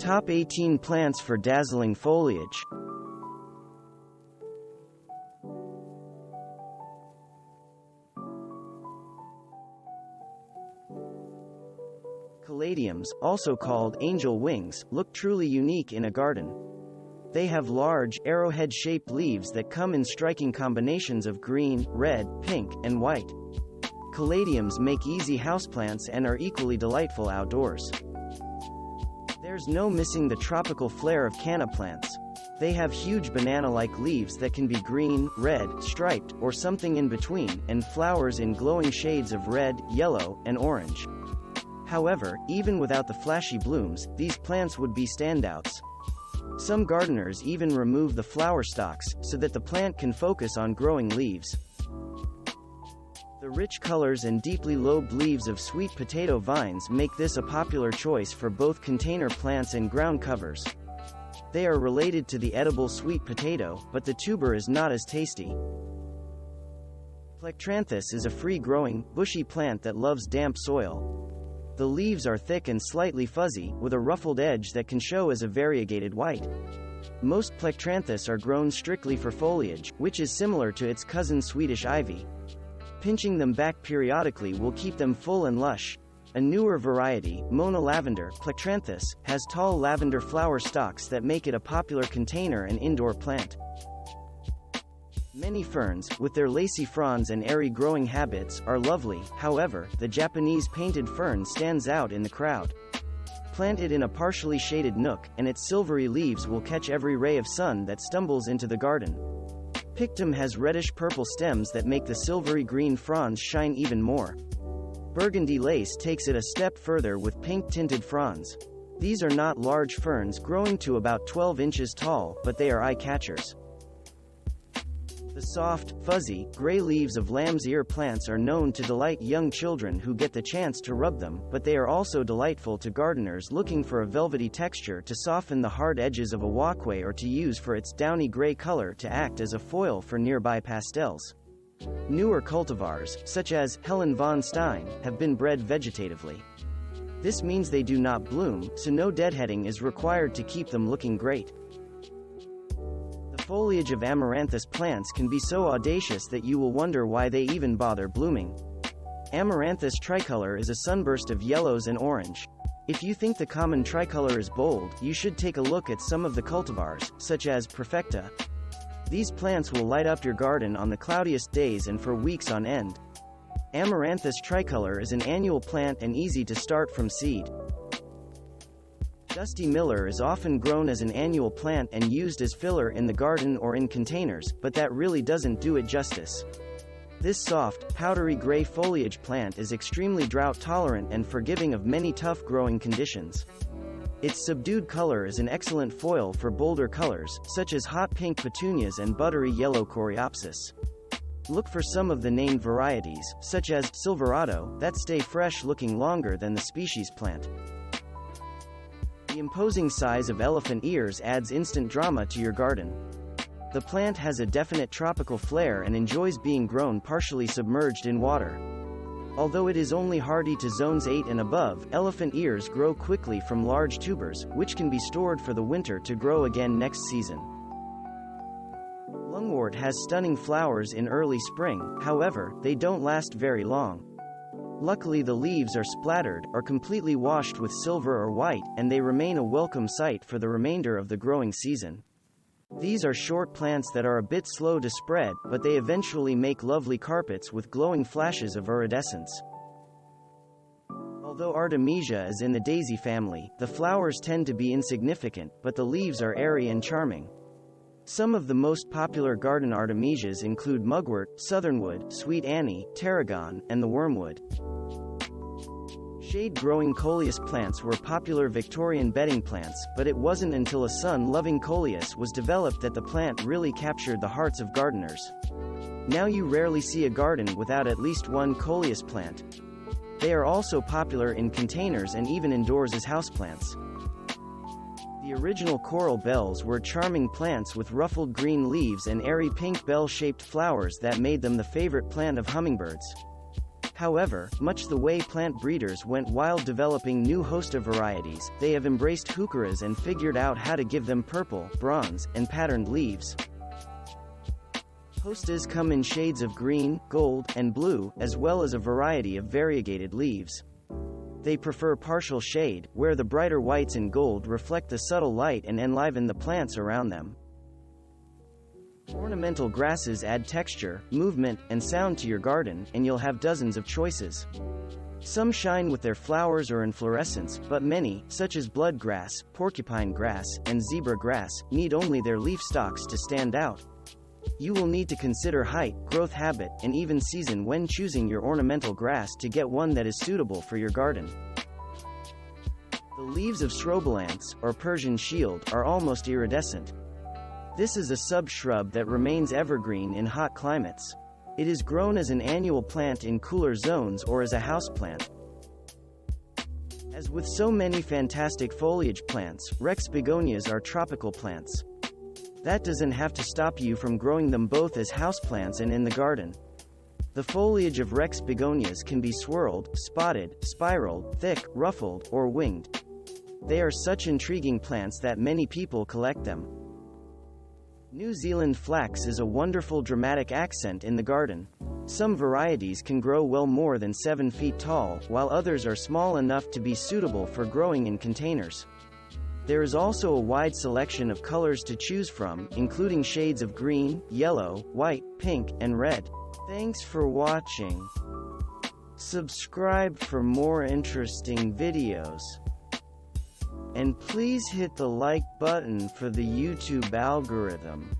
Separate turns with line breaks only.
Top 18 plants for dazzling foliage. Caladiums, also called angel wings, look truly unique in a garden. They have large, arrowhead-shaped leaves that come in striking combinations of green, red, pink, and white. Caladiums make easy houseplants and are equally delightful outdoors. There's no missing the tropical flair of canna plants. They have huge banana-like leaves that can be green, red, striped, or something in between, and flowers in glowing shades of red, yellow, and orange. However, even without the flashy blooms, these plants would be standouts. Some gardeners even remove the flower stalks, so that the plant can focus on growing leaves. The rich colors and deeply lobed leaves of sweet potato vines make this a popular choice for both container plants and ground covers. They are related to the edible sweet potato, but the tuber is not as tasty. Plectranthus is a free-growing, bushy plant that loves damp soil. The leaves are thick and slightly fuzzy, with a ruffled edge that can show as a variegated white. Most Plectranthus are grown strictly for foliage, which is similar to its cousin Swedish ivy. Pinching them back periodically will keep them full and lush. A newer variety, Mona lavender, Plectranthus, has tall lavender flower stalks that make it a popular container and indoor plant. Many ferns, with their lacy fronds and airy growing habits, are lovely. However, the Japanese painted fern stands out in the crowd. Plant it in a partially shaded nook, and its silvery leaves will catch every ray of sun that stumbles into the garden. Pictum has reddish-purple stems that make the silvery green fronds shine even more. Burgundy lace takes it a step further with pink-tinted fronds. These are not large ferns growing to about 12 inches tall, but they are eye-catchers. The soft, fuzzy, gray leaves of lamb's ear plants are known to delight young children who get the chance to rub them, but they are also delightful to gardeners looking for a velvety texture to soften the hard edges of a walkway or to use for its downy gray color to act as a foil for nearby pastels. Newer cultivars, such as Helen von Stein, have been bred vegetatively. This means they do not bloom, so no deadheading is required to keep them looking great. The foliage of amaranthus plants can be so audacious that you will wonder why they even bother blooming. Amaranthus Tricolor is a sunburst of yellows and orange. If you think the common tricolor is bold, you should take a look at some of the cultivars, such as Perfecta. These plants will light up your garden on the cloudiest days and for weeks on end. Amaranthus Tricolor is an annual plant and easy to start from seed. Dusty Miller is often grown as an annual plant and used as filler in the garden or in containers, but that really doesn't do it justice. This soft, powdery gray foliage plant is extremely drought-tolerant and forgiving of many tough growing conditions. Its subdued color is an excellent foil for bolder colors, such as hot pink petunias and buttery yellow coreopsis. Look for some of the named varieties, such as Silverado, that stay fresh looking longer than the species plant. The imposing size of elephant ears adds instant drama to your garden. The plant has a definite tropical flair and enjoys being grown partially submerged in water. Although it is only hardy to zones 8 and above, elephant ears grow quickly from large tubers, which can be stored for the winter to grow again next season. Lungwort has stunning flowers in early spring, however, they don't last very long. Luckily the leaves are splattered, or completely washed with silver or white, and they remain a welcome sight for the remainder of the growing season. These are short plants that are a bit slow to spread, but they eventually make lovely carpets with glowing flashes of iridescence. Although Artemisia is in the daisy family, the flowers tend to be insignificant, but the leaves are airy and charming. Some of the most popular garden artemisias include mugwort, southernwood, sweet Annie, tarragon, and the wormwood. Shade-growing Coleus plants were popular Victorian bedding plants, but it wasn't until a sun-loving Coleus was developed that the plant really captured the hearts of gardeners. Now you rarely see a garden without at least one Coleus plant. They are also popular in containers and even indoors as houseplants. The original coral bells were charming plants with ruffled green leaves and airy pink bell-shaped flowers that made them the favorite plant of hummingbirds. However, much the way plant breeders went wild developing new Hosta varieties, they have embraced Heucheras and figured out how to give them purple, bronze, and patterned leaves. Hostas come in shades of green, gold, and blue, as well as a variety of variegated leaves. They prefer partial shade, where the brighter whites and gold reflect the subtle light and enliven the plants around them. Ornamental grasses add texture, movement, and sound to your garden, and you'll have dozens of choices. Some shine with their flowers or inflorescence, but many, such as bloodgrass, porcupine grass, and zebra grass, need only their leaf stalks to stand out. You will need to consider height, growth habit, and even season when choosing your ornamental grass to get one that is suitable for your garden. The leaves of Strobilanthes, or Persian Shield, are almost iridescent. This is a sub-shrub that remains evergreen in hot climates. It is grown as an annual plant in cooler zones or as a houseplant. As with so many fantastic foliage plants, rex begonias are tropical plants. That doesn't have to stop you from growing them both as houseplants and in the garden. The foliage of rex begonias can be swirled, spotted, spiraled, thick, ruffled, or winged. They are such intriguing plants that many people collect them. New Zealand flax is a wonderful dramatic accent in the garden. Some varieties can grow well more than 7 feet tall, while others are small enough to be suitable for growing in containers. There is also a wide selection of colors to choose from, including shades of green, yellow, white, pink, and red. Thanks for watching. Subscribe for more interesting videos. And please hit the like button for the YouTube algorithm.